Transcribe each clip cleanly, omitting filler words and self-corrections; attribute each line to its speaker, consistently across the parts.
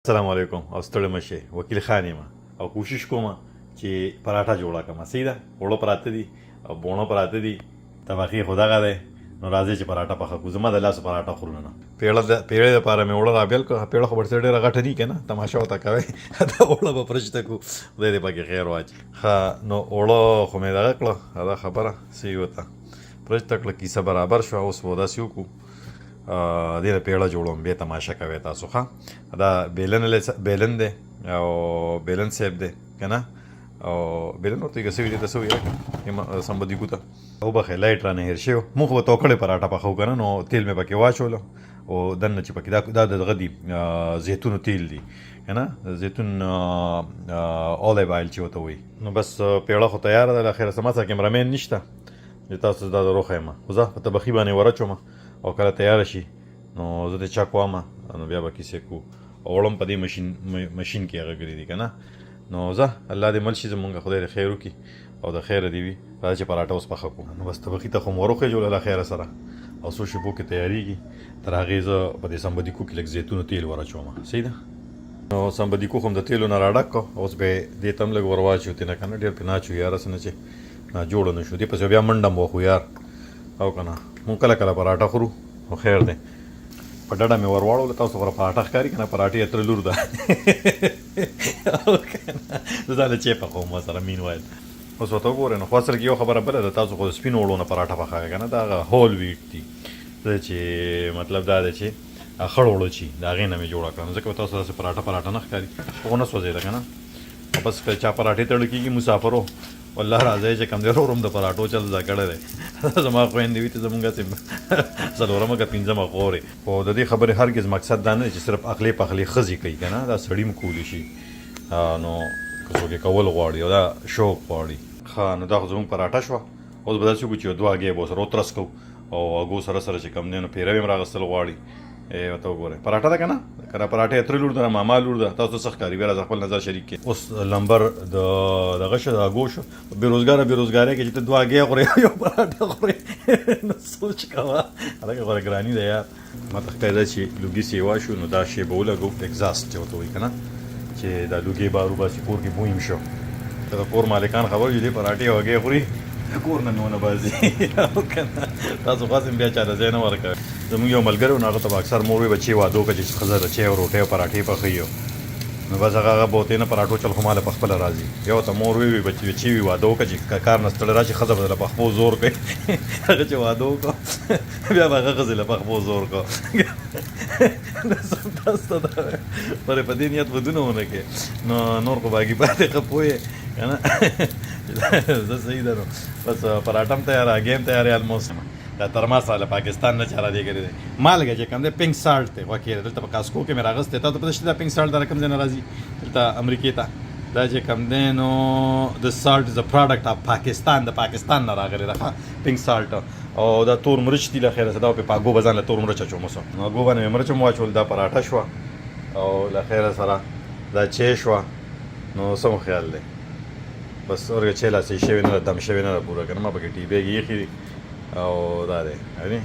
Speaker 1: السلام علیکم او ستړي مشه وکیل خان یم او کوشش کوم چې پراټه جوړه کړم سیده وړو پراته دي او بونو پراته دي طبقې خدا غره نو راځي چې پراټه پخه کو زما د لاس پراټه خورونه نه پیړه د پاره مې وړه رابل کو پیړه خبر سره ډیره غټه نه کنه تماشا وتا کوي دا وړه په پرشته کو د دې پکې خیر واچ ها نو وړه خو مې دا کړه دا خبره سی وتا پرشته کړه کیسه برابر شو اوس ودا سیو کو دې پیړه جوړوم به تماشا کوي تاسو ښه دا بیلن دی او بیلن سیب دی کنه او بیلن ورته کې سوي دي تاسو یې سمبدي کوته او بخې لایټ رانه هیر شو مخ وته کړه پراټه پخو کنه نو تیل مې پکې واچولو او دنه چې پکې دا د غدي زیتون تیل دی کنه زیتون اولایو آیل چې وته وي نو بس پیړه خو تیار ده اخر سم سره کیمرامین نشته تاسو دا روخه ما خو زه په طبخي باندې ورچوم او کله تیار شي نو زه د چا کوم نو بیا به کیسه کو اولم په دې ماشين کې هغه ګری دي کنه نو زه الله دې ملشي زمونږ خدای خیر وکي او د خیر دی وي راځي پراټه اوس پخه کو نو بس طبخي ته خو مروخه جوړه له خیر سره او سو شپو کې تیاریږي تر هغه زه په دې سمبدي کو کې لږ زیتون تیل ورچوم صحیح ده نو سمبدي کو هم د تیلو نه راډک اوس به دې تم لږ ورواچو تنه کنه ډیر پناچو یار سره چې نه جوړ نه شو دې پس بیا منډم وخو یار او کنه مونږ کله کله پراټه خورو خو خیر دی په ډډه مې ورواړو تاسو غره پراټه ښکاري کنه پراټې اتر لور ده او کنه زه له چیپه کوم سره مين وایل اوس وته ګورې نو خو اصل کې یو خبره بله ده تاسو خو سپین وړو نه پراټه پخوئ کنه دا هول ویټ دي چې مطلب دا دی چې خړ وړو چې د هغې نه مې جوړه کړه نو ځکه تاسو داسې پراټه نه ښکاري خو نه سوځېده کنه بس که چا پراټې تړل کېږي مسافرو والله راځي چې کم دی وروم د پراټو چل زده کړی دی زما خویندې وي ته زمونږ څلورمه که پنځمه خورې خو د دې خبرې هرګز مقصد دا نه دی چې صرف اخلي پخلي ښځې کوي که نه دا سړي هم کولی شي نو که څوک یې کول غواړي او دا شوق غواړي ښه نو دا خو زمونږ پراټه شوه اوس به داسې وکړو چې دوه هګۍ به ورسره وترس کوو او هګو سره سره چې کم دی نو پیروي هم راغستل غواړي ورته وګورئ پراټه ده که نه که دا پراټې اترې لور ده ماما لور ده تاسو څه ښکاري بیا راځه خپل نظر شریک کړئ اوس لمبر د دغه شو د هګو شو بېروزګاره کې چې ته دوه هګۍ خورې یو پراټه خورې نو سوچ کوه هلکه غوره ګراني ده یار ما ته ښکاري ده چې لوګي سیوا شو نو دا شی به ولګو اګزاست چې ورته وایي که نه چې دا لوګي بارو باسي کور کې بویم شو که د کور مالکان خبر چې دې پراټې او هګۍ خوري کور نه مې ونه باسي او که نه تاسو خاص بیا چا ته ځای نه ورکوئ زموږ یو ملګری و نو هغه ته به اکثر مور وي بچې واده وکړه چې ښځه د چای او روټۍ او پراټې پخوي نو بس هغه به ورته نه پراټو چل خو ماله په خپله راځي یو ته مور وي بچې وي واده وکړه چې کار نه ستړی راشي ښځه به دله په خپو زور کوي هغه چې واده وکړه بیا به هغه ښځې له په خپو زور کړه تاسو ته دا پرې په دې نیت ودونه ونه کړې نو نور خو باقي پاتې ښه پوهې که نه زه صحیح ده نو بس پراټه هم تیاره هګۍ هم تیارې الموست دا ترماس والا پاکستان نه چاره دی کړی دی مالګه چې کوم دی پینک سالټ دی واقع دلته په کاسکو کې مې راغستی تا ته پته شته دا پینک سالټ دا کوم ځای نه راځي دلته امریکې ته دا چې کوم دی نو د سالټ از ا پروډکټ اف پاکستان د پاکستان نه راغلی ده پینک سالټ او دا تور مرچ دي له خیره دا په هګو به ځان له تور مرچ اچوم اوس نو هګو باندې مې مرچ هم واچول دا پراټه شوه او له خیره سره دا چای شوه نو څه مو خیال دی بس اورګه چای لا صحیح شوې نه ده دم شوې نه ده پوره که نه ما پکې ټي بیګ ایښي دي او دا دی یعنی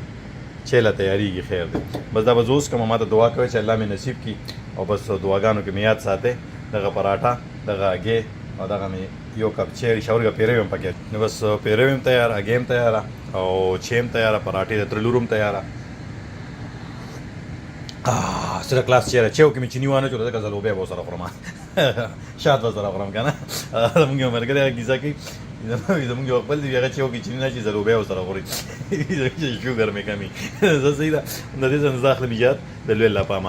Speaker 1: چې لا تیاریږي خیر دی بس دا به زه اوس کوم ما ته دعا کوئ چې الله مې نصیب کړي او بس دعاګانو کې مې یاد ساتئ دغه پراټه دغه هګۍ او دغه مې یو کپ چای شاورګه پیروي هم پکې نو بس پیروي هم تیار هګۍ هم تیاره او چای هم تیاره پراټې د تره لور هم تیاره سره کلاس چیرې چیو کې مې چینی وانه چوله ځکه زه لوبیا به ورسره خورم شات به سره خورم که نه زمونږ یو ملګری هغه کیسه کوي زمونږ یو خپل دی هغه چې یو کې چینی نه چې زه لوبیا ورسره خوري شوګر مې کمي زه صحیح ده د دې څخه زه اخلم ایجاد د لوی الله په امان